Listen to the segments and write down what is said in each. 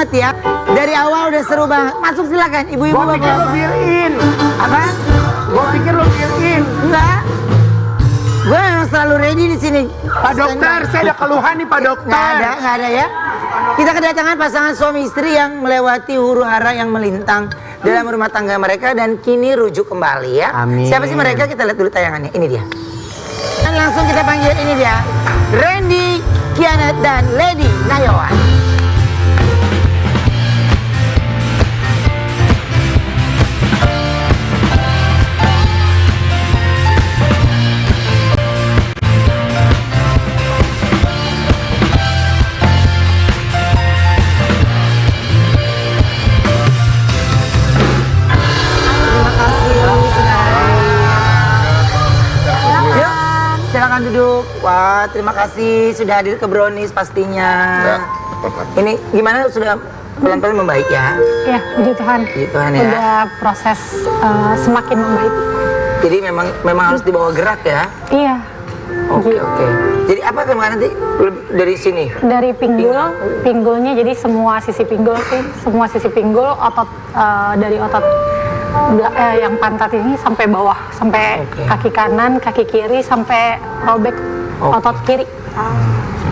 banget ya. Dari awal udah seru banget. Masuk silakan, ibu-ibu. Gua pikir lo built-in. Apa? Gua pikir lo built-in. Enggak. Gue memang selalu ready di sini. Pak dokter, saya ada keluhan nih Pak dokter. Nggak ada ya. Kita kedatangan pasangan suami istri yang melewati huru hara yang melintang dalam rumah tangga mereka dan kini rujuk kembali ya. Amin. Siapa sih mereka? Kita lihat dulu tayangannya. Ini dia. Dan langsung kita panggil ini dia. Randy, Kiana dan Lady Nayawan. Silakan duduk. Wah, terima kasih sudah hadir ke Brownies pastinya. Ya. Ini gimana, sudah pelan-pelan membaik ya? Ya, puji Tuhan. Puji Tuhan ya. Udah proses semakin membaik. Jadi memang harus dibawa gerak ya? Iya. Oke. Jadi apa kemana nanti dari sini? Dari pinggulnya, jadi semua sisi pinggul sih, semua sisi pinggul, otot dari otot yang pantat ini sampai bawah, sampai kaki kanan, kaki kiri, sampai robek otot kiri.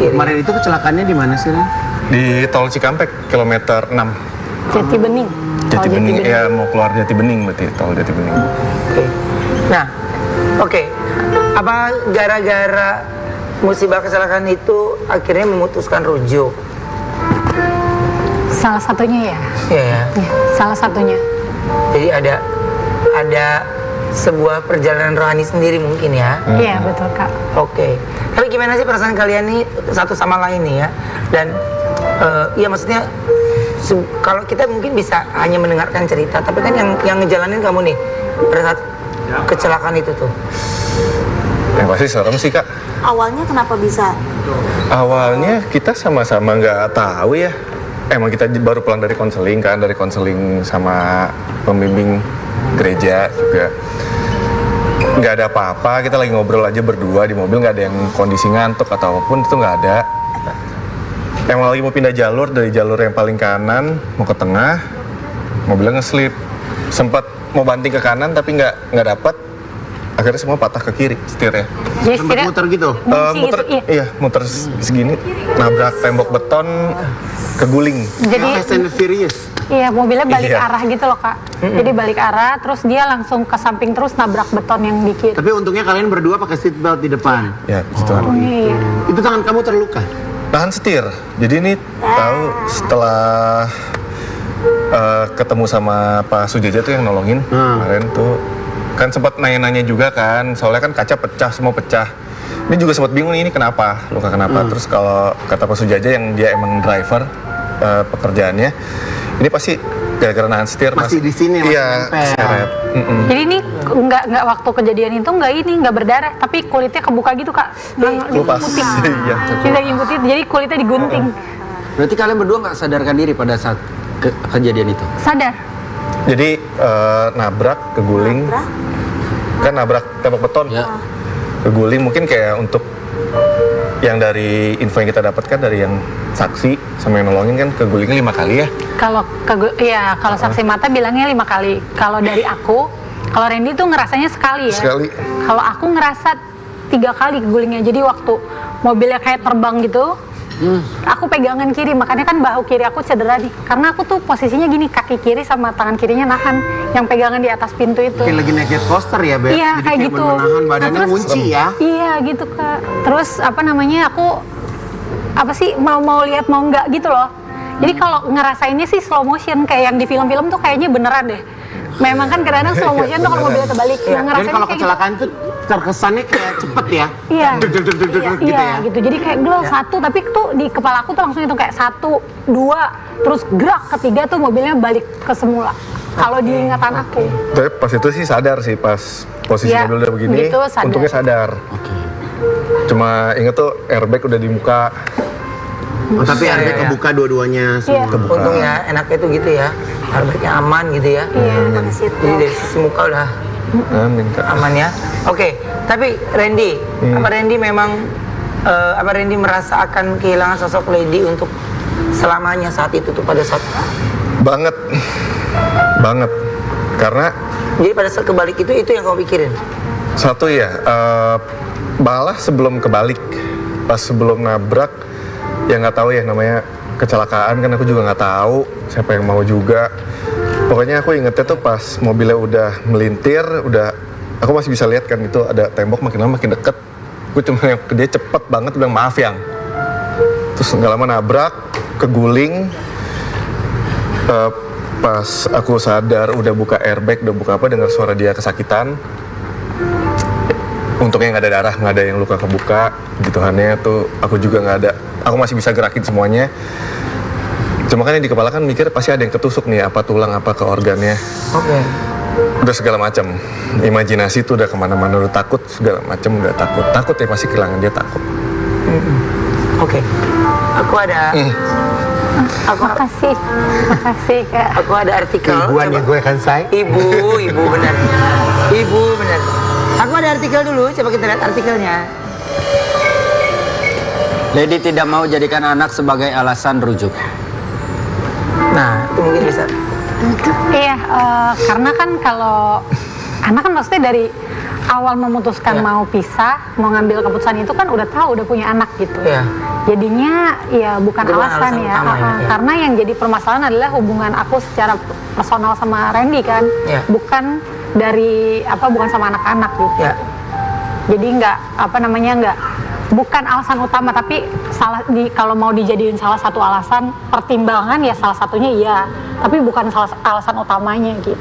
Kemarin itu kecelakaannya di mana sih, Ren? Di Tol Cikampek, kilometer 6. Jati Bening. Jati Bening, ya mau keluar Jati Bening berarti, Tol Jati Bening. Nah, apa gara-gara musibah kecelakaan itu akhirnya memutuskan rujuk? Salah satunya ya. Iya ya. Ya, salah satunya. Jadi ada sebuah perjalanan rohani sendiri mungkin ya. Iya, betul Kak. Oke. Tapi gimana sih perasaan kalian nih satu sama lain nih ya? Dan ya maksudnya kalau kita mungkin bisa hanya mendengarkan cerita, tapi kan yang ngejalanin kamu nih pada saat kecelakaan itu tuh. Yang pasti serem sih Kak. Awalnya kenapa bisa? Awalnya kita sama-sama nggak tahu ya. Emang kita baru pulang dari konseling kan, dari konseling sama pembimbing gereja juga. Nggak ada apa-apa, kita lagi ngobrol aja berdua di mobil, nggak ada yang kondisi ngantuk atau apapun, itu nggak ada. Emang lagi mau pindah jalur dari jalur yang paling kanan mau ke tengah, mobilnya ngeslip. Sempat mau banting ke kanan tapi nggak dapat. Akhirnya semua patah ke kiri setirnya. Jadi Sempat setirnya muter gitu? Muter, gitu, iya muter segini, nabrak tembok beton, keguling. Jadi Fast and Furious. iya, mobilnya balik Iya. arah gitu loh Kak. Jadi balik arah, terus dia langsung ke samping terus nabrak beton yang di kiri. Tapi untungnya kalian berdua pakai seat belt di depan. Ya, gitu kan. Iya. Itu tangan kamu terluka? Tahan setir. Jadi ini tahu setelah ketemu sama Pak Sujaja tuh yang nolongin kemarin tuh, kan sempat nanya-nanya juga kan, soalnya kan kaca pecah, semua pecah. Ini juga sempat bingung ini kenapa, luka kenapa. Terus kalau kata Pak Sujaja yang dia emang driver pekerjaannya, ini pasti gara-gara nahan setir. Masih di sini, masih iya, nempel. seret. Jadi ini nggak waktu kejadian itu nggak berdarah, tapi kulitnya kebuka gitu Kak. Lupa. Putih. Iya, Kita lagi putih, jadi kulitnya digunting. Berarti kalian berdua nggak sadarkan diri pada saat kejadian itu? Sadar. Jadi nabrak, keguling, kan nabrak tembok beton, Ya. keguling mungkin kayak untuk yang dari info yang kita dapatkan dari yang saksi sama yang nolongin kan kegulingnya 5 kali ya. Kalau saksi mata bilangnya 5 kali. Kalau dari aku, kalau Randy tuh ngerasanya sekali ya. Sekali. Kalau aku ngerasa 3 kali kegulingnya. Jadi waktu mobilnya kayak terbang gitu, aku pegangan kiri, makanya kan bahu kiri aku cedera nih. Karena aku tuh posisinya gini, kaki kiri sama tangan kirinya nahan yang pegangan di atas pintu itu. Kayak lagi naik jet coaster ya, Beb? Iya, Jadi kayak gitu. menahan badannya Nah, terus- ngunci ya? Iya gitu Kak. Terus aku mau lihat mau enggak gitu loh. Jadi kalau ngerasainnya sih slow motion kayak yang di film-film tuh kayaknya beneran deh. Memang kan kadang-kadang slow motion tuh kalau mobilnya terbalik. Nah, Dan ngerasainnya kalau kayak kecelakaan tuh terkesannya kayak cepet ya? Iya. Deg-deg-deg-deg gitu Iya ya? gitu. Jadi kayak glol satu, tapi tuh di kepala aku tuh langsung hitung kayak 1, 2, terus gerak ketiga tuh mobilnya balik ke semula. Kalau di ingatan aku. Tapi pas itu sih sadar sih pas posisi Iya, mobil udah begini, gitu, sadar. untungnya sadar. Cuma inget tuh airbag udah di muka. Oh, tapi Iya, airbag iya. kebuka dua-duanya Iya. semua. Untung ya, enaknya tuh gitu ya. Airbagnya aman gitu ya. Iya. Jadi dari sisi muka udah Amin Kak. aman ya. Oke, tapi Randy, apa Randy memang Randy merasa akan kehilangan sosok Lady untuk selamanya saat itu tuh, pada saat Banget. Karena jadi pada saat kebalik itu yang kamu pikirin? satu ya, malah sebelum kebalik, pas sebelum nabrak, ya nggak tahu ya namanya kecelakaan kan, aku juga nggak tahu siapa yang mau juga. Pokoknya aku ingetnya tuh pas mobilnya udah melintir, aku masih bisa lihat kan itu ada tembok makin lama makin deket. Gue cuma yang dia cepet banget bilang maaf yang. Terus nggak lama nabrak, keguling. Pas aku sadar udah buka airbag, udah buka apa, dengar suara dia kesakitan. Untungnya nggak ada darah, nggak ada yang luka kebuka. Gituannya tuh aku juga nggak ada. Aku masih bisa gerakin semuanya. Cuma kan yang di kepala kan mikir pasti ada yang ketusuk nih, apa tulang, apa ke organnya. Oke. Udah segala macam. Imajinasi tuh udah kemana-mana, udah takut segala macam, udah takut. Takut ya, masih kehilangan dia takut. Oke. Aku ada. Makasih Kak. Aku ada artikel. Ibuan Coba. yang gue kan say. Ibu benar. Ibu benar. Aku ada artikel dulu, coba kita lihat artikelnya. Lady tidak mau jadikan anak sebagai alasan rujuk. Nah, itu mungkin bisa. Iya, karena kan kalau anak kan maksudnya dari awal memutuskan Iya. mau pisah, mau ngambil keputusan itu kan udah tahu udah punya anak gitu. Iya. Jadinya ya bukan Itu bukan alasan alasan ya. utama ya, iya. Karena yang jadi permasalahan adalah hubungan aku secara personal sama Randy kan, Iya. bukan dari bukan sama anak-anak gitu. Ya. Jadi bukan alasan utama, tapi kalau mau dijadiin salah satu alasan pertimbangan ya salah satunya iya, tapi bukan alasan utamanya gitu.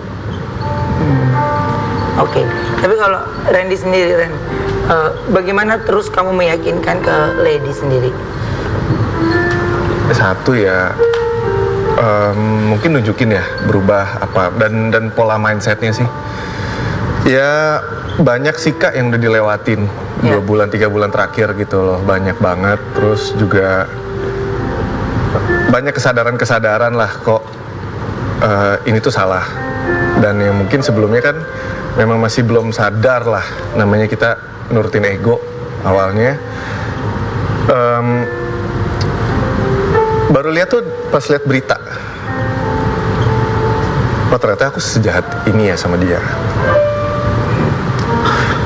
Oke. Tapi kalau Randy sendiri, Ren, bagaimana terus kamu meyakinkan ke Lady sendiri? Satu ya, mungkin nunjukin ya berubah apa dan pola mindsetnya sih. Ya banyak sih Kak yang udah dilewatin 2 bulan 3 bulan terakhir gitu loh, banyak banget. Terus juga banyak kesadaran lah kok ini tuh salah. Dan yang mungkin sebelumnya kan memang masih belum sadar lah, namanya kita nurutin ego awalnya. Baru lihat tuh pas lihat berita, oh ternyata aku sejahat ini ya sama dia.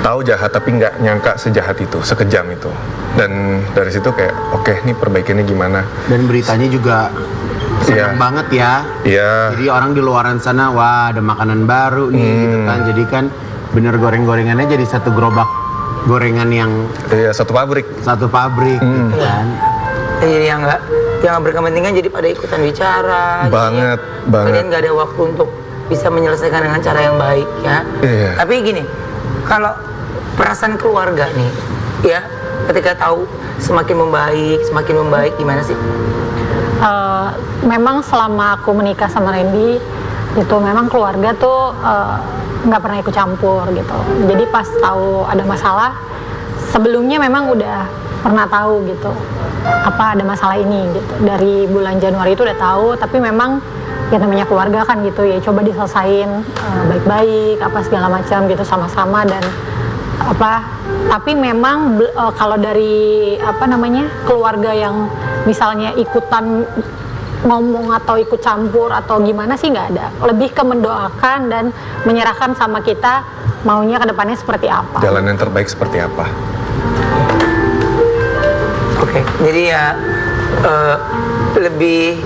Tahu jahat tapi nggak nyangka sejahat itu, sekejam itu. Dan dari situ kayak oke, nih perbaikannya gimana. Dan beritanya juga senang Iya. banget ya. Iya. Jadi orang di luaran sana, wah ada makanan baru nih gitu kan. Jadi kan bener goreng-gorengannya jadi satu gerobak gorengan yang Iya, satu pabrik. satu pabrik gitu kan. Jadi yang nggak berkepentingan jadi pada ikutan bicara. Banget, Jadi, banget. Kalian nggak ada waktu untuk bisa menyelesaikan dengan cara yang baik ya. Iya. Tapi gini, kalau perasaan keluarga nih, ya, ketika tahu semakin membaik, gimana sih? Memang selama aku menikah sama Randy itu memang keluarga tuh nggak pernah ikut campur gitu. Jadi pas tahu ada masalah, sebelumnya memang udah pernah tahu gitu apa ada masalah ini gitu. Dari bulan Januari itu udah tahu, tapi memang ya namanya keluarga kan gitu ya, coba diselesain baik-baik apa segala macam gitu sama-sama. Dan tapi memang kalau dari keluarga yang misalnya ikutan ngomong atau ikut campur atau gimana sih nggak ada, lebih ke mendoakan dan menyerahkan sama kita maunya ke depannya seperti apa. Jalan yang terbaik seperti apa. Oke, jadi ya lebih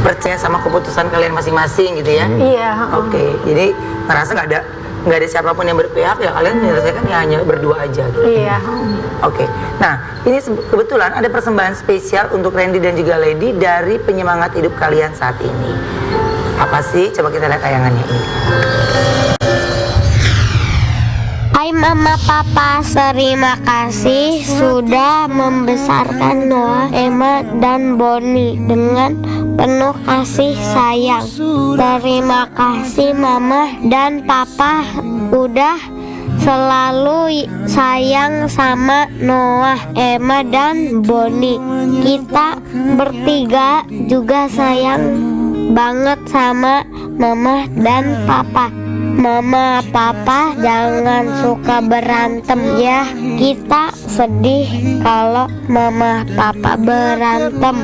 percaya sama keputusan kalian masing-masing gitu ya? Iya. Oke, jadi ngerasa nggak ada siapapun yang berpihak, ya kalian menyelesaikan ya hanya berdua aja gitu. Iya. Oke, nah ini kebetulan ada persembahan spesial untuk Randy dan juga Lady dari penyemangat hidup kalian saat ini. Apa sih? Coba kita lihat tayangannya ini. Hai Mama Papa, terima kasih sudah membesarkan Noah, Emma, dan Bonnie dengan penuh kasih sayang. Terima kasih Mama dan Papa udah selalu sayang sama Noah, Emma, dan Bonnie. Kita bertiga juga sayang banget sama Mama dan Papa. Mama, Papa jangan suka berantem ya. Kita sedih kalau Mama, Papa berantem.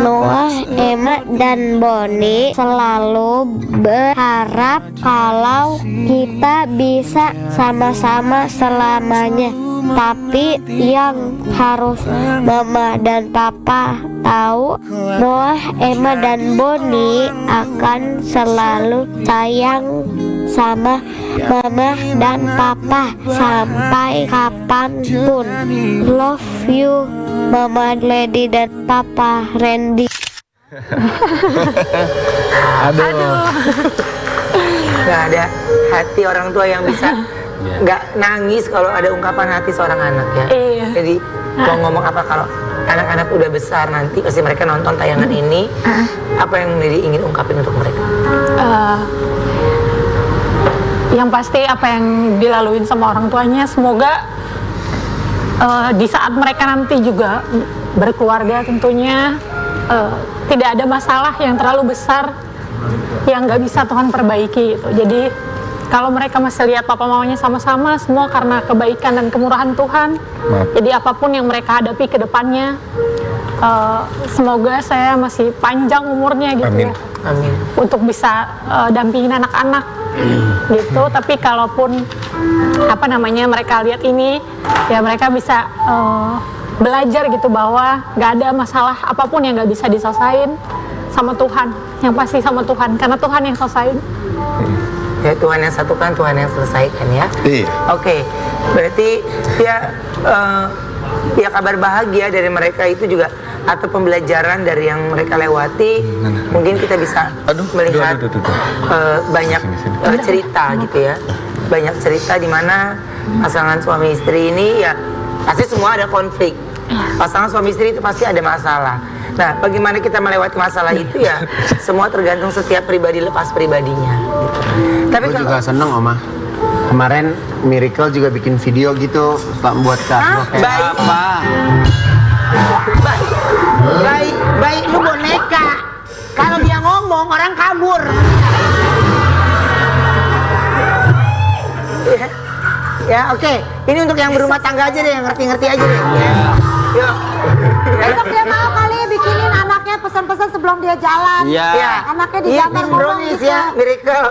Noah, Emma, dan Bonnie selalu berharap kalau kita bisa sama-sama selamanya. Tapi yang harus Mama dan Papa tahu, Noah, Emma, dan Bonnie akan selalu sayang sama Mama dan Papa sampai kapanpun. Love you, Mama, Lady, dan Papa Randy. Aduh. Nggak ada hati orang tua yang bisa nggak nangis kalau ada ungkapan hati seorang anak ya. Iya. Jadi mau ngomong apa kalau anak-anak udah besar nanti pasti mereka nonton tayangan ini, apa yang Lady ingin ungkapin untuk mereka? Yang pasti apa yang dilaluin sama orang tuanya, semoga di saat mereka nanti juga berkeluarga tentunya tidak ada masalah yang terlalu besar yang nggak bisa Tuhan perbaiki gitu. Jadi kalau mereka masih lihat papa mamanya sama-sama, semua karena kebaikan dan kemurahan Tuhan. Jadi apapun yang mereka hadapi ke depannya, semoga saya masih panjang umurnya gitu. Amin. Ya. Amin. Untuk bisa dampingin anak-anak gitu. Tapi kalaupun mereka lihat ini, ya mereka bisa belajar gitu bahwa nggak ada masalah apapun yang nggak bisa diselesain sama Tuhan. Yang pasti sama Tuhan, karena Tuhan yang selesain. Ya Tuhan yang satukan, Tuhan yang selesaikan ya. Iya. Oke, berarti ya kabar bahagia dari mereka itu juga atau pembelajaran dari yang mereka lewati. Mungkin kita bisa melihat banyak cerita gitu ya. Banyak cerita di mana pasangan suami istri ini ya pasti semua ada konflik. Pasangan suami istri itu pasti ada masalah. Nah, bagaimana kita melewati masalah itu ya semua tergantung setiap pribadi lepas pribadinya. Gitu. Tapi Gue juga seneng Oma. Kemarin Miracle juga bikin video gitu buat Kak. Baik. Apa? Baik lu boneka. Kalau dia ngomong orang kabur. Ya oke. Ini untuk yang berumah tangga aja deh, yang ngerti-ngerti aja deh. Ya. Yuk. Besok dia mau kali bikinin anaknya pesan-pesan sebelum dia jalan. Iya. Ya. Anaknya digambar ngomong brownies gitu. ya, Miracle.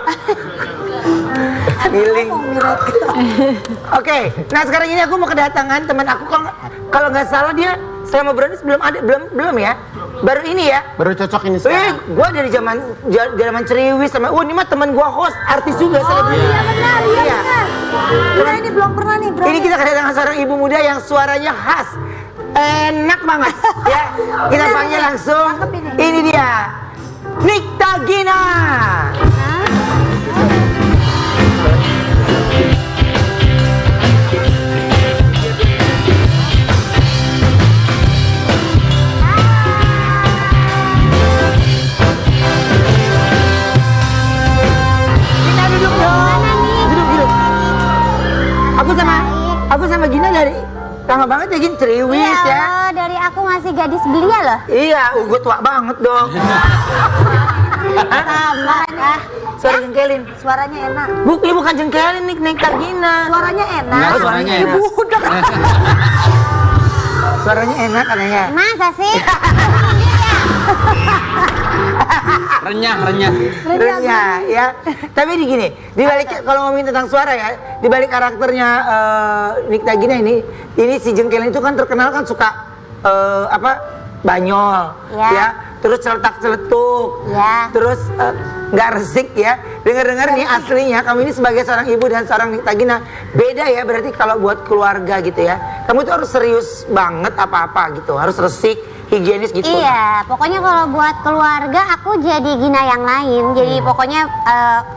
Giling. Oke, nah sekarang ini aku mau kedatangan teman aku, kalau nggak salah dia selama brownies belum ya, baru ini ya. Baru cocok ini sekarang. Gua dari zaman Ceriwis sama, ini mah teman gua host artis juga selebriti. Iya benar, iya benar. Kita ini belum pernah nih bro. Ini kita kedatangan seorang ibu muda yang suaranya khas, enak banget ya. Kita panggil langsung. Ini dia, Nikta Gina. Aku sama Gina dari lama banget ya Gin, Ceriwis Iya, ya. lo dari aku masih gadis belia loh. Iya, gue tua banget dong. Sama ya. Suara jengkelin. Suaranya enak. Bukan jengkelin nih, Nikta Gina. Suaranya enak. Enggak, suaranya enak. Ibu udah. Suaranya enak katanya. Masa sih? Renyah. Renyah ya. Tapi di gini, di balik kalau ngomongin tentang suara ya, di balik karakternya Nikta Gina ini si jengkelin itu kan terkenal kan suka banyol ya. Terus celetak-celetuk, terus nggak resik ya. Dengar-dengar nih aslinya kamu ini sebagai seorang ibu dan seorang Nikta Gina beda ya, berarti kalau buat keluarga gitu ya. Kamu tuh harus serius banget apa-apa gitu, harus resik, higienis gitu. Iya, pokoknya kalau buat keluarga aku jadi Gina yang lain. Jadi pokoknya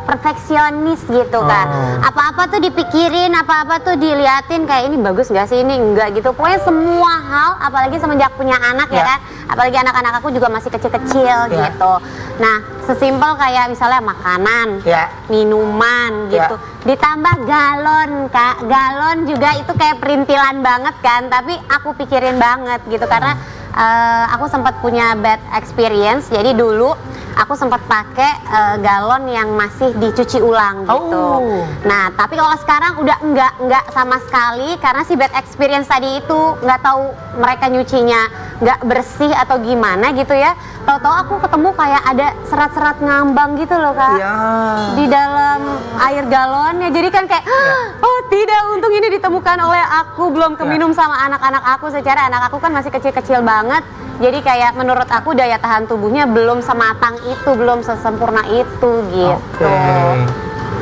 perfeksionis gitu kan. Apa-apa tuh dipikirin, apa-apa tuh diliatin kayak ini bagus gak sih, ini enggak gitu. Pokoknya semua hal, apalagi semenjak punya anak ya kan. Apalagi anak-anak aku juga masih kecil-kecil gitu. Nah, sesimpel kayak misalnya makanan, minuman gitu. Ditambah galon, Kak. Galon juga itu kayak perintilan banget kan, tapi aku pikirin banget gitu karena aku sempat punya bad experience. Jadi dulu aku sempat pakai galon yang masih dicuci ulang gitu. Nah, tapi kalau sekarang udah enggak sama sekali karena si bad experience tadi itu nggak tahu mereka nyucinya nggak bersih atau gimana gitu ya. Tahu-tahu aku ketemu kayak ada serat-serat ngambang gitu loh Kak. Ya. Di dalam air galonnya. Jadi kan kayak oh tidak, untung ini ditemukan oleh aku, belum keminum sama anak-anak aku. Secara anak aku kan masih kecil-kecil banget. Jadi kayak menurut aku daya tahan tubuhnya belum sematang itu, belum sesempurna itu gitu.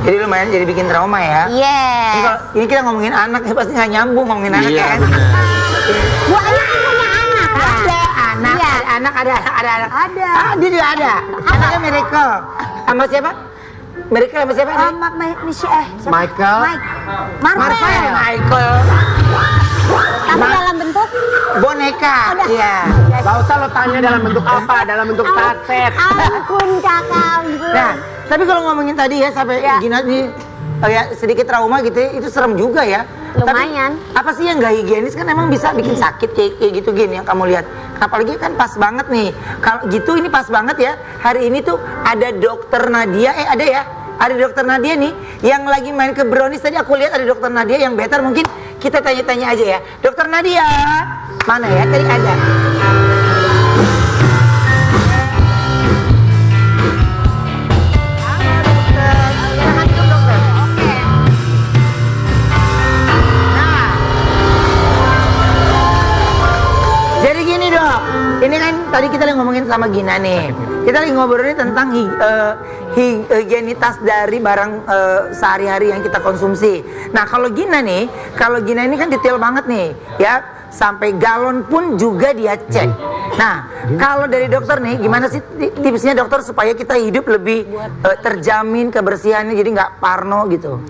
Jadi lumayan jadi bikin trauma ya. Yes. Ini kita ngomongin anak ya, pasti nggak nyambung ngomongin anak Iya, kan. Bu Anya kan punya anak kan? Anak, Iya. ada anak. Ada. Ah, dia juga ada. Anaknya Miracle. Sama siapa? Miracle sama siapa? Michael. Marvel. Michael. Tapi dalam bentuk Boneka. Iya. Gak usah lo tanya dalam bentuk apa, dalam bentuk saset. ampun kakak, ampun. Nah, tapi kalau ngomongin tadi ya sampai Gina nih ya sedikit trauma gitu ya, itu serem juga ya. Lumayan. Tapi, apa sih yang gak higienis kan emang bisa bikin sakit kayak gitu Gin yang kamu lihat. Apalagi kan pas banget nih. Kalau gitu ini pas banget ya. Hari ini tuh ada dokter Nadia, ada ya. Ada dokter Nadia nih yang lagi main ke brownies. Tadi aku lihat ada dokter Nadia yang better, mungkin kita tanya-tanya aja ya. Dokter Nadia, mana ya? Tadi ada. Jadi gini dok, ini kan tadi kita lagi ngomongin sama Gina nih. Kita lagi ngobrolin tentang higienitas dari barang sehari-hari yang kita konsumsi. Nah kalau Gina nih, ini kan detail banget nih, ya sampai galon pun juga dia cek. Nah kalau dari dokter nih, gimana sih tipsnya dokter supaya kita hidup lebih terjamin kebersihannya, jadi nggak parno gitu?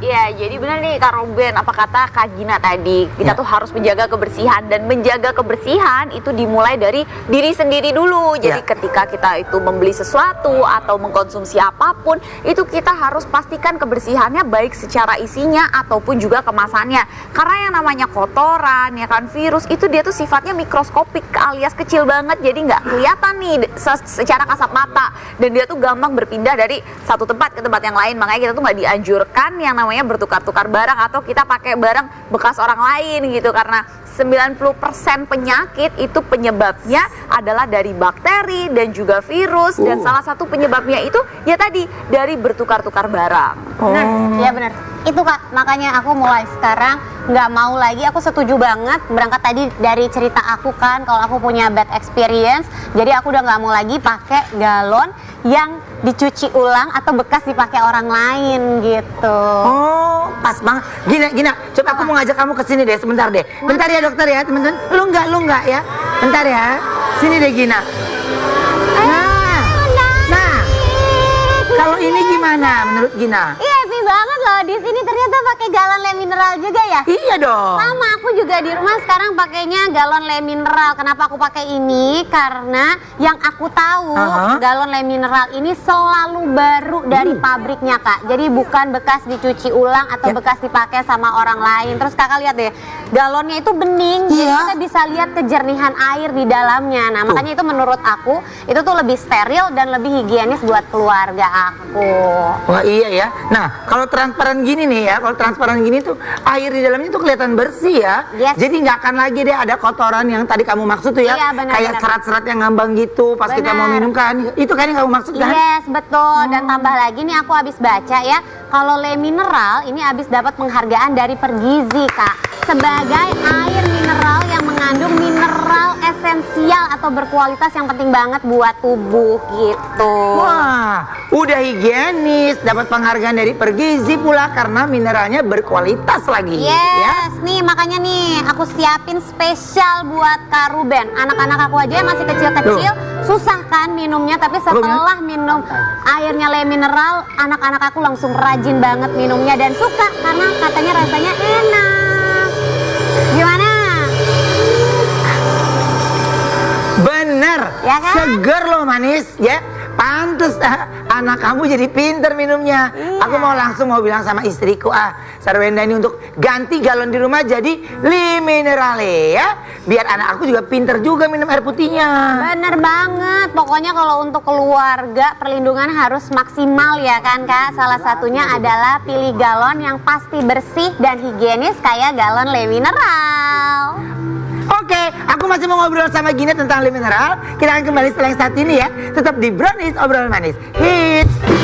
Iya, jadi benar nih Kak Ruben, apa kata Kak Gina tadi, kita tuh harus menjaga kebersihan, dan menjaga kebersihan itu dimulai dari diri sendiri dulu. Jadi ketika kita itu membeli sesuatu atau mengkonsumsi apapun, itu kita harus pastikan kebersihannya baik secara isinya ataupun juga kemasannya. Karena yang namanya kotoran, ya kan, virus itu dia tuh sifatnya mikroskopik alias kecil banget, jadi nggak kelihatan nih secara kasat mata, dan dia tuh gampang berpindah dari satu tempat ke tempat yang lain. Makanya kita tuh nggak dianjurkan yang namanya bertukar-tukar barang atau kita pakai barang bekas orang lain gitu, karena 90% penyakit itu penyebabnya adalah dari bakteri dan juga virus, dan salah satu penyebabnya itu ya tadi dari bertukar-tukar barang. Benar, iya benar. Itu Kak, makanya aku mulai sekarang nggak mau lagi. Aku setuju banget, berangkat tadi dari cerita aku kan, kalau aku punya bad experience, jadi aku udah nggak mau lagi pakai galon yang dicuci ulang atau bekas dipakai orang lain gitu. Oh, pas banget. Gina, coba aku mau ngajak kamu ke sini deh, sebentar deh. Bentar ya dokter ya, teman-teman. Lu enggak ya. Bentar ya. Sini deh Gina. Nah. Kalau ini gimana menurut Gina? Iya, happy banget loh. Di sini ternyata pakai galon le mineral juga ya? Iya dong. Sama, aku juga di rumah sekarang pakainya galon le mineral. Kenapa aku pakai ini? Karena yang aku tahu galon le mineral ini selalu baru dari pabriknya Kak. Jadi bukan bekas dicuci ulang atau bekas dipakai sama orang lain. Terus Kakak lihat deh, galonnya itu bening. Jadi kita bisa lihat kejernihan air di dalamnya. Nah makanya itu menurut aku itu tuh lebih steril dan lebih higienis buat keluarga aku. Wah iya ya. Nah kalau transparan gini nih ya, kalau transparan gini tuh air di dalamnya tuh kelihatan bersih ya. Yes. Jadi nggak akan lagi deh ada kotoran yang tadi kamu maksud tuh ya. Iya, benar, kayak benar. serat-serat yang ngambang gitu pas kita mau minum kan. Itu kan yang kamu maksud kan? Yes, betul. Dan tambah lagi nih aku habis baca ya, kalau le mineral ini habis dapat penghargaan dari Pergizi Kak, sebagai air mineral yang mengandung mineral esensial atau berkualitas yang penting banget buat tubuh gitu. Wah, udah higienis, dapat penghargaan dari Pergizi pula karena mineralnya berkualitas lagi. Yes, nih makanya nih aku siapin spesial buat Kak Ruben. Anak-anak aku aja yang masih kecil-kecil susah kan minumnya, tapi setelah minum airnya le mineral, anak-anak aku langsung rajin banget minumnya dan suka karena katanya rasanya enak. Gimana? Bener, Ya kan? seger loh manis ya. Pantes anak kamu jadi pinter minumnya. Aku mau langsung bilang sama istriku, Sarwenda ini untuk ganti galon di rumah jadi Liminerale ya. Biar anak aku juga pinter juga minum air putihnya. Bener banget, pokoknya kalau untuk keluarga perlindungan harus maksimal ya kan Kak. Salah satunya adalah pilih galon yang pasti bersih dan higienis kayak galon Le Mineral. Oke, aku masih mau ngobrol sama Gina tentang Le Mineral. Kita akan kembali setelah yang saat ini ya. Tetap di Brownies Obrolan Manis Hits.